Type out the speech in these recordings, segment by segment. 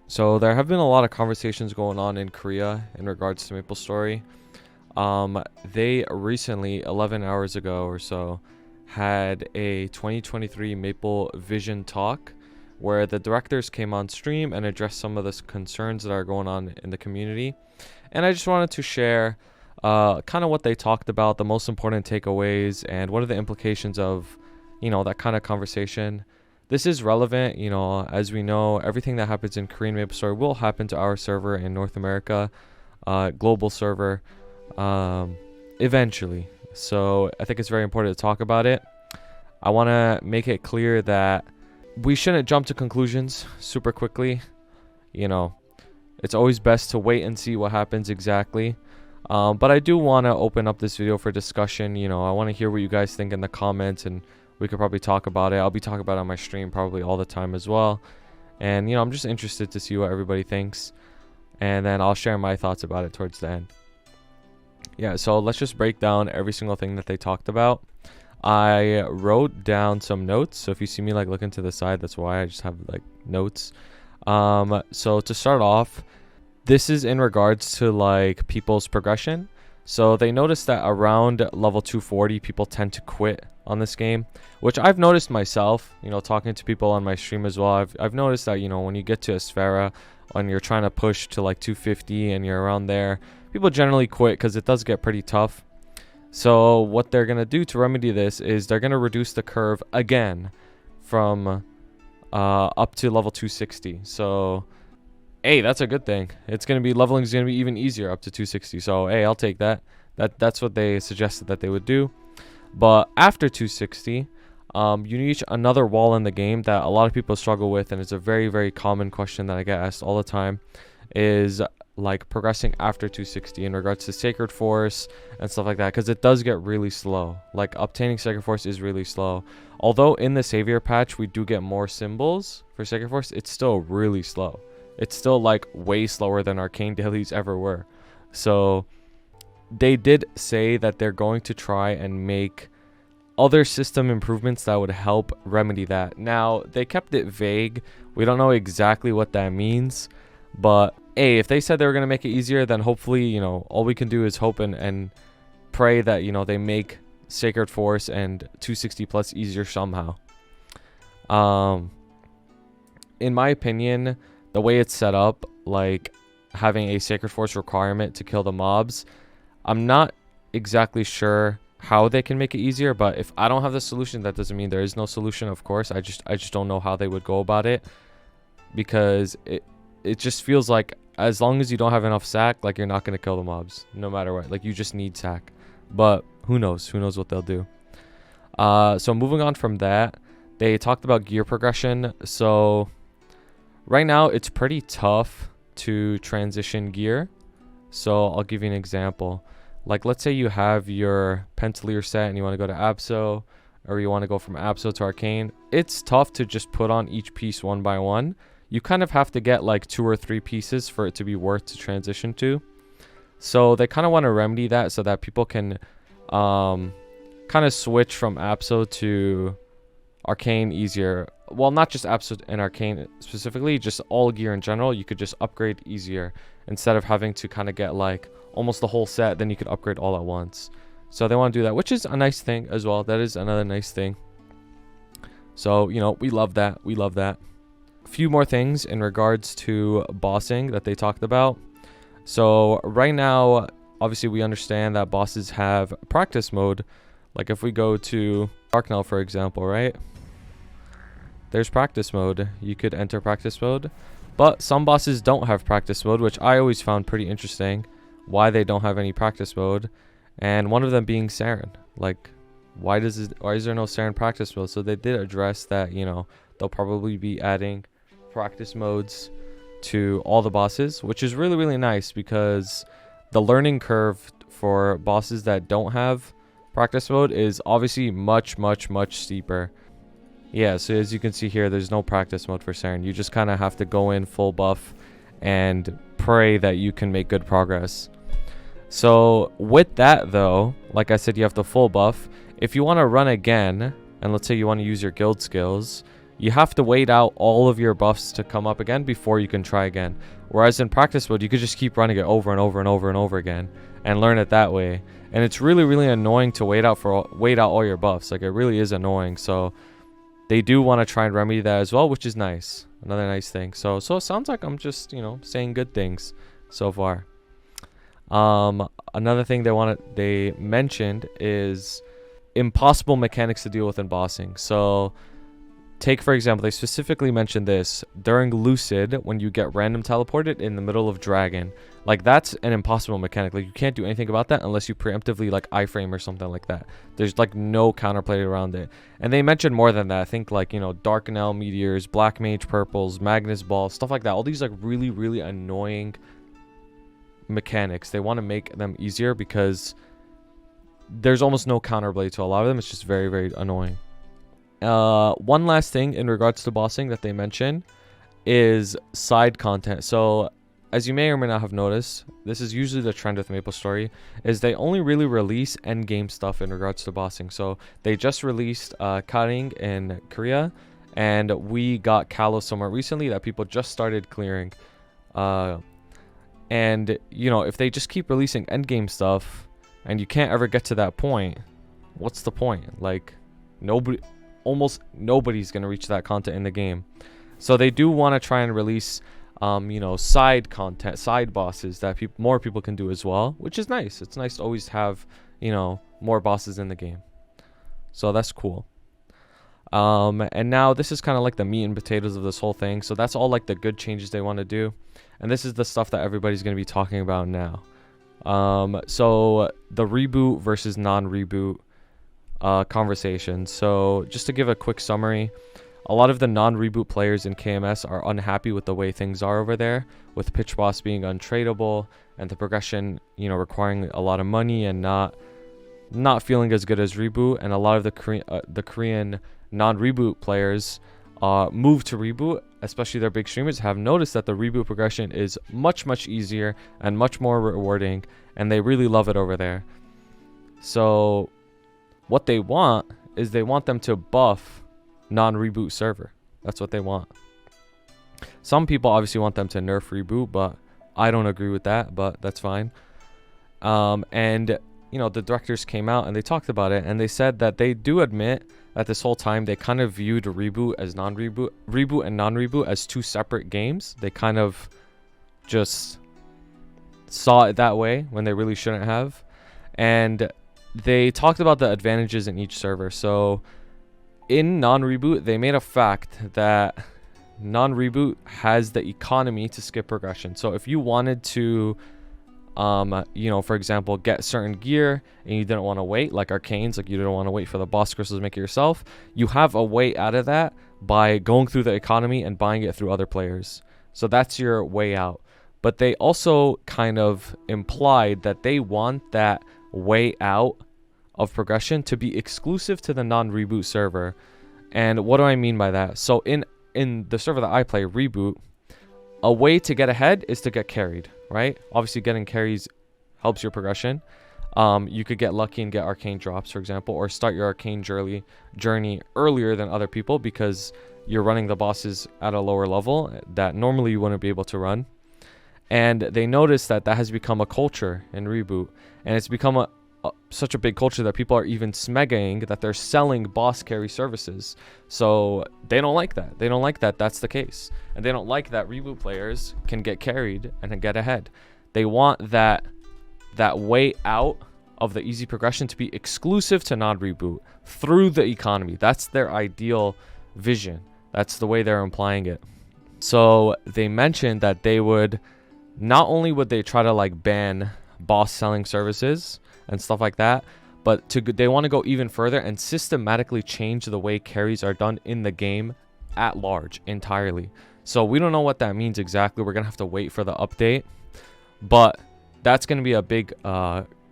So there have been a lot of conversations going on in Korea in regards to Maplestory. They recently, 11 hours ago or so, had a 2023 Maple Vision talk where the directors came on stream and addressed some of the concerns that are going on in the community. And I just wanted to share kind of what they talked about, the most important takeaways, and what are the implications of, that kind of conversation. This is relevant, as we know, everything that happens in Korean Maplestory will happen to our server in North America, global server, eventually. So I think it's very important to talk about it. I want to make it clear that we shouldn't jump to conclusions super quickly. It's always best to wait and see what happens exactly. But I do want to open up this video for discussion. I want to hear what you guys think in the comments, and we could probably talk about it. I'll be talking about it on my stream probably all the time as well. And, I'm just interested to see what everybody thinks. And then I'll share my thoughts about it towards the end. Yeah, so let's just break down every single thing that they talked about. I wrote down some notes. So if you see me looking to the side, that's why I just have notes. So to start off, this is in regards to people's progression. So they noticed that around level 240, people tend to quit on this game, which I've noticed myself, talking to people on my stream as well. I've noticed that, when you get to Asphera and you're trying to push to 250 and you're around there, people generally quit because it does get pretty tough. So what they're going to do to remedy this is they're going to reduce the curve again from up to level 260. So hey, that's a good thing. It's going to be leveling is going to be even easier up to 260. So hey, I'll take that. That's what they suggested that they would do. But after 260, you reach another wall in the game that a lot of people struggle with, and it's a very, very common question that I get asked all the time, is progressing after 260 in regards to Sacred Force and stuff like that, because it does get really slow. Obtaining Sacred Force is really slow. Although in the Savior patch we do get more symbols for Sacred Force, it's still really slow. It's still way slower than Arcane dailies ever were. So they did say that they're going to try and make other system improvements that would help remedy that. Now, they kept it vague. We don't know exactly what that means. But, hey, if they said they were going to make it easier, then hopefully, all we can do is hope and pray that, they make Sacred Force and 260 plus easier somehow. In my opinion, the way it's set up, having a Sacred Force requirement to kill the mobs, I'm not exactly sure how they can make it easier, but if I don't have the solution, that doesn't mean there is no solution, of course. I just don't know how they would go about it, because it just feels like as long as you don't have enough sack, you're not going to kill the mobs no matter what. You just need sack. But who knows what they'll do. So moving on from that, they talked about gear progression. So right now it's pretty tough to transition gear. So I'll give you an example. Let's say you have your Pentalier set and you want to go to Abso, or you want to go from Abso to Arcane. It's tough to just put on each piece one by one. You kind of have to get 2 or 3 pieces for it to be worth to transition to. So they kind of want to remedy that so that people can kind of switch from Abso to Arcane easier. Well, not just Abso and Arcane specifically, just all gear in general. You could just upgrade easier instead of having to kind of get almost the whole set. Then you could upgrade all at once. So they want to do that, which is a nice thing as well. That is another nice thing. So, we love that. We love that. A few more things in regards to bossing that they talked about. So right now, obviously we understand that bosses have practice mode. If we go to Darknell, for example, right? There's practice mode. You could enter practice mode. But some bosses don't have practice mode, which I always found pretty interesting. Why they don't have any practice mode. And one of them being Saren. Why is there no Saren practice mode? So they did address that, they'll probably be adding practice modes to all the bosses, which is really, really nice, because the learning curve for bosses that don't have practice mode is obviously much, much, much steeper. Yeah, so as you can see here, there's no practice mode for Saren. You just kind of have to go in full buff and pray that you can make good progress. So with that though, like I said, you have the full buff. If you want to run again, and let's say you want to use your guild skills, you have to wait out all of your buffs to come up again before you can try again. Whereas in practice mode, you could just keep running it over and over and over and over again and learn it that way. And it's really, really annoying to wait out all your buffs. Like, it really is annoying. So they do want to try and remedy that as well, which is nice. Another nice thing. So it sounds like I'm just, saying good things so far. Another thing they mentioned is impossible mechanics to deal with in bossing. So take, for example, they specifically mentioned this during Lucid when you get random teleported in the middle of Dragon. Like, that's an impossible mechanic. Like, you can't do anything about that unless you preemptively, like, iframe or something like that. There's, like, no counterplay around it. And they mentioned more than that. I think, like, Darkanel meteors, Black Mage purples, Magnus balls, stuff like that. All these, like, really, really annoying mechanics. They want to make them easier because there's almost no counterplay to a lot of them. It's just very, very annoying. One last thing in regards to bossing that they mention is side content. So as you may or may not have noticed, this is usually the trend with Maplestory, is they only really release end game stuff in regards to bossing. So they just released Karing in Korea, and we got Kalos somewhere recently that people just started clearing. And if they just keep releasing end game stuff and you can't ever get to that point, what's the point? Like, almost nobody's gonna reach that content in the game. So they do want to try and release side content, side bosses that more people can do as well, which is nice. It's nice to always have more bosses in the game, so that's cool. And now this is kind of like the meat and potatoes of this whole thing. So that's all like the good changes they want to do, and this is the stuff that everybody's going to be talking about now. So the reboot versus non-reboot conversation. So just to give a quick summary, a lot of the non-reboot players in KMS are unhappy with the way things are over there, with Pitch Boss being untradeable and the progression, requiring a lot of money and not feeling as good as Reboot. And a lot of the Korean non-Reboot players move to Reboot, especially their big streamers, have noticed that the Reboot progression is much, much easier and much more rewarding, and they really love it over there. So what they want is they want them to buff non-Reboot server. That's what they want. Some people obviously want them to nerf Reboot, but I don't agree with that, but that's fine. And the directors came out and they talked about it, and they said that they do admit that this whole time they kind of viewed Reboot as Reboot and non-Reboot as two separate games. They kind of just saw it that way when they really shouldn't have. And they talked about the advantages in each server. So in non-Reboot, they made a fact that non-Reboot has the economy to skip progression. So if you wanted to for example, get certain gear and you didn't want to wait, like arcanes, like you didn't want to wait for the boss crystals to make it yourself, you have a way out of that by going through the economy and buying it through other players. So that's your way out. But they also kind of implied that they want that way out of progression to be exclusive to the non-Reboot server. And what do I mean by that? So in the server that I play, Reboot, a way to get ahead is to get carried, right? Obviously, getting carries helps your progression. You could get lucky and get arcane drops, for example, or start your arcane journey earlier than other people because you're running the bosses at a lower level that normally you wouldn't be able to run. And they noticed that has become a culture in Reboot, and it's become such a big culture that people are even smegging that they're selling boss carry services. So they don't like that. They don't like that that's the case. And they don't like that Reboot players can get carried and get ahead. They want that way out of the easy progression to be exclusive to non-Reboot through the economy. That's their ideal vision. That's the way they're implying it. So they mentioned that they would, not only would they try to like ban boss selling services and stuff like that, but they want to go even further and systematically change the way carries are done in the game at large entirely. So we don't know what that means exactly. We're gonna have to wait for the update, but that's gonna be a big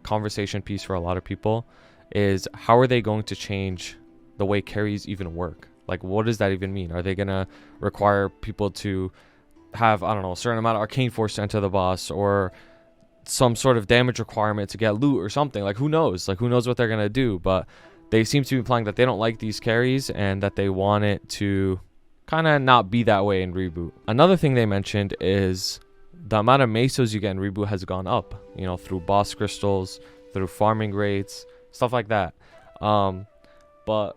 conversation piece for a lot of people, is how are they going to change the way carries even work? Like, what does that even mean? Are they gonna require people to have, I don't know, a certain amount of arcane force to enter the boss, or some sort of damage requirement to get loot or something? Like, who knows? Like, who knows what they're gonna do? But they seem to be implying that they don't like these carries and that they want it to kind of not be that way in Reboot. Another thing they mentioned is the amount of mesos you get in Reboot has gone up, you know, through boss crystals, through farming rates, stuff like that. But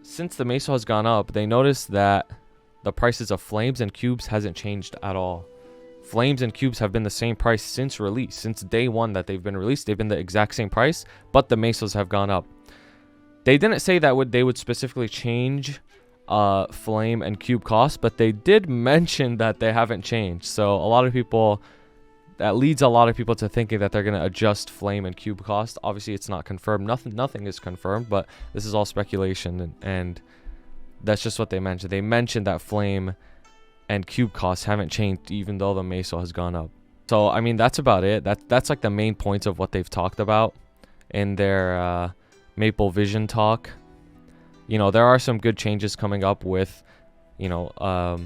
since the meso has gone up, they noticed that the prices of flames and cubes hasn't changed at all. Flames and cubes have been the same price since release. Since day one that they've been released, they've been the exact same price, but the mesos have gone up. They didn't say that they would specifically change flame and cube costs, but they did mention that they haven't changed. So a lot of people, that leads a lot of people to thinking that they're going to adjust flame and cube cost. Obviously it's not confirmed, nothing is confirmed, but this is all speculation, and that's just what they mentioned. They mentioned that flame and cube costs haven't changed even though the meso has gone up. So I mean, that's about it. That's like the main points of what they've talked about in their Maple Vision talk. You know, there are some good changes coming up with, you know,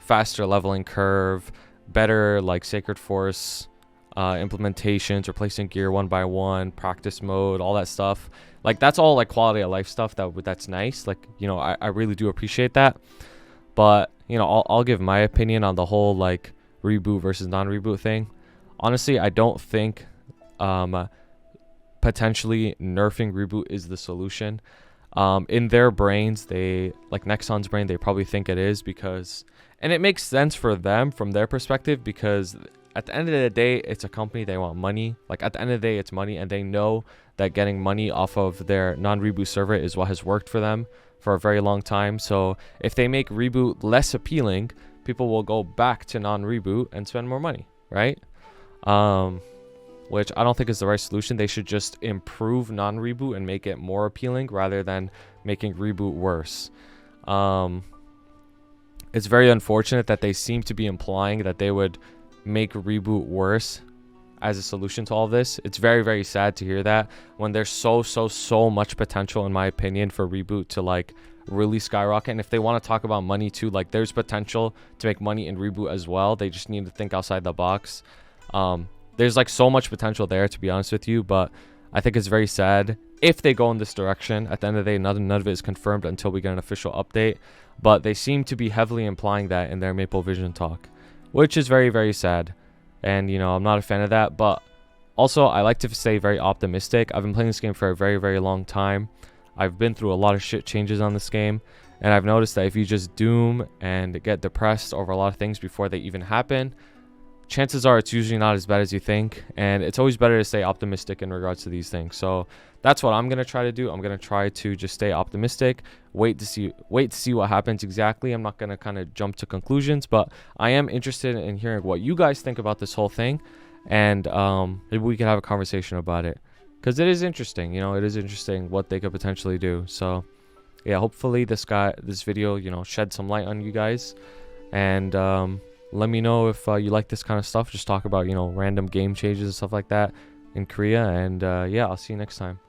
faster leveling curve, better like Sacred Force implementations, replacing gear 1 by 1, practice mode, all that stuff. Like that's all like quality of life stuff that's nice. Like, you know, I really do appreciate that. But, you know, I'll give my opinion on the whole like Reboot versus non-reboot thing. Honestly, I don't think potentially nerfing Reboot is the solution. In their brains, they, like Nexon's brain, they probably think it is, because, and it makes sense for them from their perspective, because at the end of the day, it's a company, they want money. Like at the end of the day, it's money, and they know that getting money off of their non-reboot server is what has worked for them for a very long time. So if they make Reboot less appealing, people will go back to non-reboot and spend more money, right? Which I don't think is the right solution. They should just improve non-reboot and make it more appealing rather than making Reboot worse. It's very unfortunate that they seem to be implying that they would make Reboot worse as a solution to all of this. It's very, very sad to hear that when there's so much potential, in my opinion, for Reboot to like really skyrocket. And if they want to talk about money too, like there's potential to make money in Reboot as well. They just need to think outside the box. There's like so much potential there, to be honest with you, but I think it's very sad if they go in this direction. At the end of the day, none of it is confirmed until we get an official update, but they seem to be heavily implying that in their Maple Vision talk, which is very, very sad. And, you know, I'm not a fan of that, but also I like to stay very optimistic. I've been playing this game for a very, very long time. I've been through a lot of shit changes on this game, and I've noticed that if you just doom and get depressed over a lot of things before they even happen, chances are it's usually not as bad as you think, and it's always better to stay optimistic in regards to these things. So that's what I'm going to try to do. I'm going to try to just stay optimistic, wait to see what happens exactly. I'm not going to kind of jump to conclusions, but I am interested in hearing what you guys think about this whole thing, and maybe we can have a conversation about it, because it is interesting. You know, it is interesting what they could potentially do. So yeah, hopefully this video, you know, shed some light on you guys, and let me know if you like this kind of stuff. Just talk about, you know, random game changes and stuff like that in Korea. And yeah, I'll see you next time.